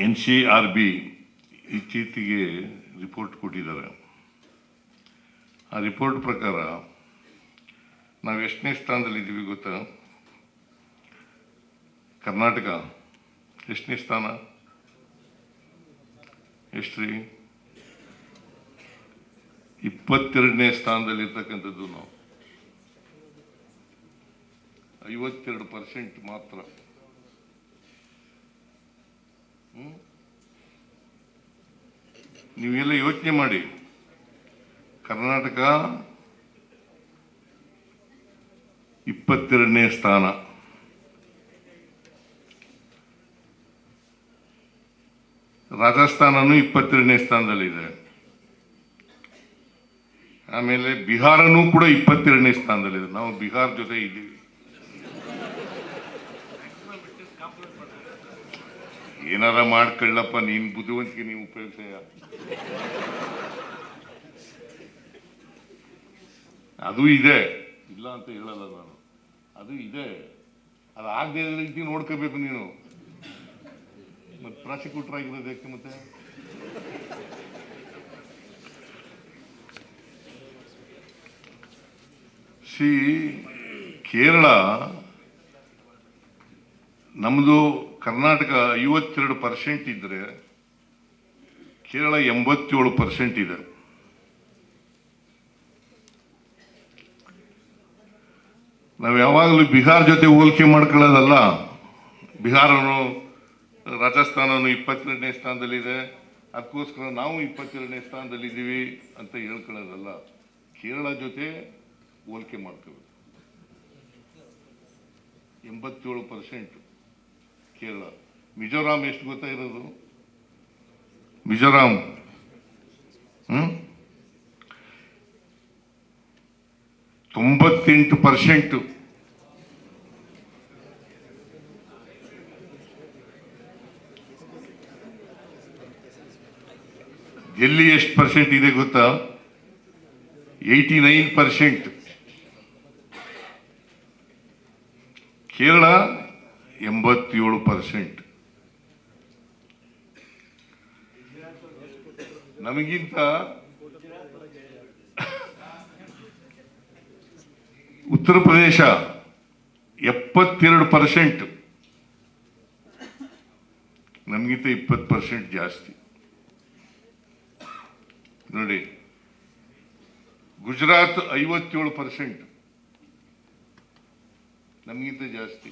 NCRB ಇತ್ತೀಚೆಗೆ report ಕೊಟ್ಟಿದ್ದಾರೆ. ಆ ರಿಪೋರ್ಟ್ ಪ್ರಕಾರ ನಾವು ಎಷ್ಟನೇ ಸ್ಥಾನದಲ್ಲಿದ್ದೀವಿ ಗೊತ್ತಾ? ಕರ್ನಾಟಕ ಎಷ್ಟನೇ ಸ್ಥಾನ? ಎಷ್ಟ್ರಿ? 22ನೇ ಸ್ಥಾನದಲ್ಲಿರ್ತಕ್ಕಂಥದ್ದು ನಾವು. 52% ಮಾತ್ರ. ನೀವೆಲ್ಲ ಯೋಚನೆ ಮಾಡಿ, ಕರ್ನಾಟಕ 22ನೇ ಸ್ಥಾನ, ರಾಜಸ್ಥಾನನೂ 22ನೇ ಸ್ಥಾನದಲ್ಲಿದೆ, ಆಮೇಲೆ ಬಿಹಾರನೂ ಕೂಡ 22ನೇ ಸ್ಥಾನದಲ್ಲಿದೆ. ನಾವು ಬಿಹಾರ ಜೊತೆ ಇದ್ದೀವಿ. ಏನಾರ ಮಾಡ್ಕೊಳ್ಳಪ್ಪ, ನೀನ್ ಬುದ್ಧಿವಂತಿಕೆ ನೀವು ಉಪಯೋಗಿಸ. ಅದು ಇದೆ, ಇಲ್ಲ ಅಂತ ಹೇಳಲ್ಲ ನಾನು, ಅದು ಇದೆ. ಅದು ಆಗದೆ ರೀತಿ ನೋಡ್ಕೋಬೇಕು ನೀನು. ಮತ್ತೆ ಪ್ರಾಸಿಕ್ಯೂಟರ್ ಆಗಿರೋದಕ್ಕೆ ಮತ್ತೆ ಕೇರಳ, ನಮ್ಮದು ಕರ್ನಾಟಕ 52% ಇದ್ರೆ ಕೇರಳ 87% ಇದೆ. ನಾವು ಯಾವಾಗಲೂ ಬಿಹಾರ ಜೊತೆ ಹೋಲಿಕೆ ಮಾಡ್ಕೊಳ್ಳೋದಲ್ಲ. ಬಿಹಾರನು ರಾಜಸ್ಥಾನನು 22ನೇ ಸ್ಥಾನದಲ್ಲಿದೆ, ಅದಕ್ಕೋಸ್ಕರ ನಾವು 22ನೇ ಸ್ಥಾನದಲ್ಲಿದ್ದೀವಿ ಅಂತ ಹೇಳ್ಕೊಳ್ಳೋದಲ್ಲ. ಕೇರಳ ಜೊತೆ ಹೋಲಿಕೆ ಮಾಡ್ಕೋಬೇಕು. 87% ಕೇರಳ. ಮಿಜೋರಾಂ ಎಷ್ಟು ಗೊತ್ತಾ ಇರೋದು? ಮಿಜೋರಾಂ 98%. ಡೆಲ್ಲಿ ಎಷ್ಟು ಪರ್ಸೆಂಟ್ ಇದೆ ಗೊತ್ತಾ? 89%. ಕೇರಳ 87%. ನಮಗಿಂತ ಉತ್ತರ ಪ್ರದೇಶ 72%, ನಮಗಿಂತ 20% ಜಾಸ್ತಿ. ನೋಡಿ, ಗುಜರಾತ್ 57%, ನಮಗಿಂತ ಜಾಸ್ತಿ.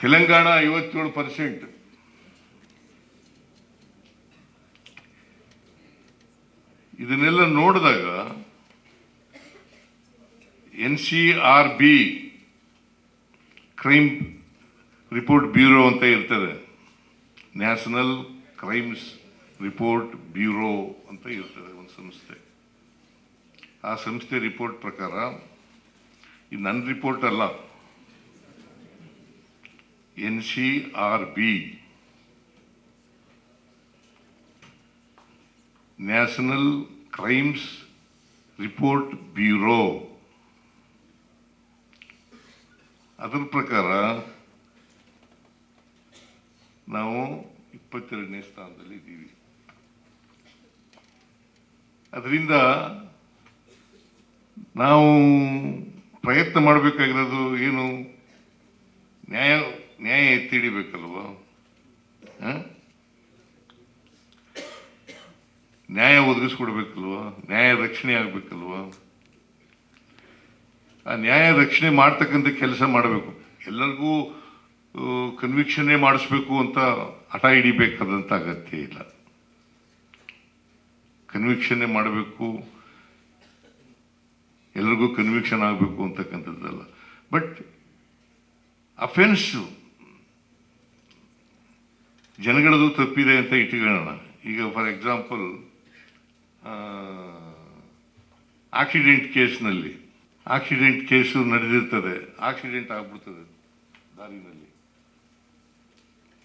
ತೆಲಂಗಾಣ 57%. ಇದನ್ನೆಲ್ಲ ನೋಡಿದಾಗ NCRB ಕ್ರೈಮ್ ರಿಪೋರ್ಟ್ ಬ್ಯೂರೋ ಅಂತ ಇರ್ತದೆ, ನ್ಯಾಷನಲ್ ಕ್ರೈಮ್ಸ್ ರಿಪೋರ್ಟ್ ಬ್ಯೂರೋ ಅಂತ ಇರ್ತದೆ ಒಂದು ಸಂಸ್ಥೆ. ಆ ಸಂಸ್ಥೆ ರಿಪೋರ್ಟ್ ಪ್ರಕಾರ, ಇದು ನನ್ನ ರಿಪೋರ್ಟ್ ಅಲ್ಲ, NCRB national crimes report bureau, ಅದರ ಪ್ರಕಾರ ನಾವು 22ನೇ ಸ್ಥಾನದಲ್ಲಿ ಇದ್ದೀವಿ. ಅದರಿಂದ ನಾವು ಪ್ರಯತ್ನ ಮಾಡಬೇಕಾಗಿರೋದು ಏನು? ನ್ಯಾಯ ಎತ್ತಿ ಹಿಡಿಬೇಕಲ್ವ? ನ್ಯಾಯ ಒದಗಿಸ್ಕೊಡ್ಬೇಕಲ್ವ? ನ್ಯಾಯ ರಕ್ಷಣೆ ಆಗ್ಬೇಕಲ್ವ? ಆ ನ್ಯಾಯ ರಕ್ಷಣೆ ಮಾಡ್ತಕ್ಕಂಥ ಕೆಲಸ ಮಾಡಬೇಕು. ಎಲ್ಲರಿಗೂ ಕನ್ವಿಕ್ಷನ್ನೇ ಮಾಡಿಸ್ಬೇಕು ಅಂತ ಹಠ ಹಿಡಿಬೇಕಾದಂಥ ಅಗತ್ಯ ಇಲ್ಲ. ಕನ್ವಿಕ್ಷನ್ನೇ ಮಾಡಬೇಕು, ಎಲ್ರಿಗೂ ಕನ್ವಿಕ್ಷನ್ ಆಗಬೇಕು ಅಂತಕ್ಕಂಥದ್ದಲ್ಲ. ಬಟ್ ಅಫೆನ್ಸು ಜನಗಳದು ತಪ್ಪಿದೆ ಅಂತ ಇಟ್ಕೊಳ್ಳೋಣ. ಈಗ ಫಾರ್ ಎಕ್ಸಾಂಪಲ್, ಆಕ್ಸಿಡೆಂಟ್ ಕೇಸ್ನಲ್ಲಿ, ಆಕ್ಸಿಡೆಂಟ್ ಕೇಸು ನಡೆದಿರ್ತದೆ, ಆಕ್ಸಿಡೆಂಟ್ ಆಗ್ಬಿಡ್ತದೆ ದಾರಿನಲ್ಲಿ.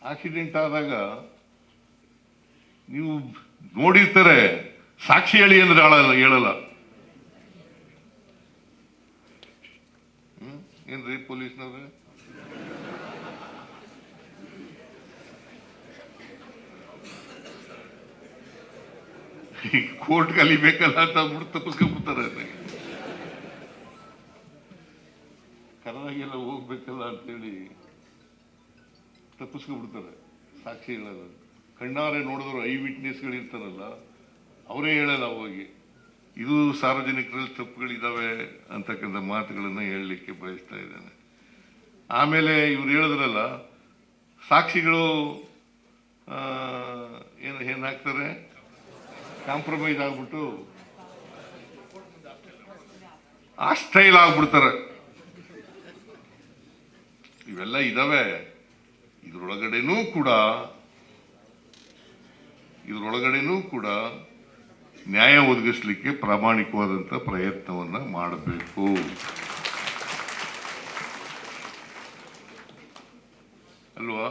ಆಕ್ಸಿಡೆಂಟ್ ಆದಾಗ ನೀವು ನೋಡಿರ್ತಾರೆ, ಸಾಕ್ಷಿ ಹೇಳಿ ಅಂದ್ರೆ ಹೇಳಲ್ಲ. ಏನ್ರಿ ಪೊಲೀಸ್ನವ್ರೆ? ಕೋರ್ಟ್ ಕಲಿಬೇಕಲ್ಲ ಅಂತ ಅಂದ್ಬಿಟ್ಟು ತಪ್ಪಿಸ್ಕೊಂಡ್ಬಿಡ್ತಾರೆ. ಕರ್ನಾಟಕೆಲ್ಲ ಹೋಗ್ಬೇಕಲ್ಲ ಅಂತೇಳಿ ತಪ್ಪಿಸ್ಕೊಂಡ್ಬಿಡ್ತಾರೆ. ಸಾಕ್ಷಿ ಹೇಳಲ್ಲ, ಕಣ್ಣಾರೆ ನೋಡಿದ್ರು ಐ ವಿಟ್ನೆಸ್ಗಳು ಇರ್ತಾರಲ್ಲ, ಅವರೇ ಹೇಳಲ್ಲ ಹೋಗಿ. ಇದು ಸಾರ್ವಜನಿಕರಲ್ಲಿ ತಪ್ಪುಗಳಿದ್ದಾವೆ ಅಂತಕ್ಕಂಥ ಮಾತುಗಳನ್ನು ಹೇಳಲಿಕ್ಕೆ ಬಯಸ್ತಾ ಇದ್ದೇನೆ. ಆಮೇಲೆ ಇವ್ರು ಹೇಳಿದ್ರಲ್ಲ, ಸಾಕ್ಷಿಗಳು ಏನು ಹಾಕ್ತಾರೆ, ಕಾಂಪ್ರಮೈಸ್ ಆಗ್ಬಿಟ್ಟು ಆಸ್ಟೈಲ್ ಆಗ್ಬಿಡ್ತಾರೆ. ಇವೆಲ್ಲ ಇದಾವೆ. ಇದ್ರೊಳಗಡೆನೂ ಕೂಡ ನ್ಯಾಯ ಒದಗಿಸ್ಲಿಕ್ಕೆ ಪ್ರಾಮಾಣಿಕವಾದಂಥ ಪ್ರಯತ್ನವನ್ನ ಮಾಡಬೇಕು. ಅಲ್ವಾ?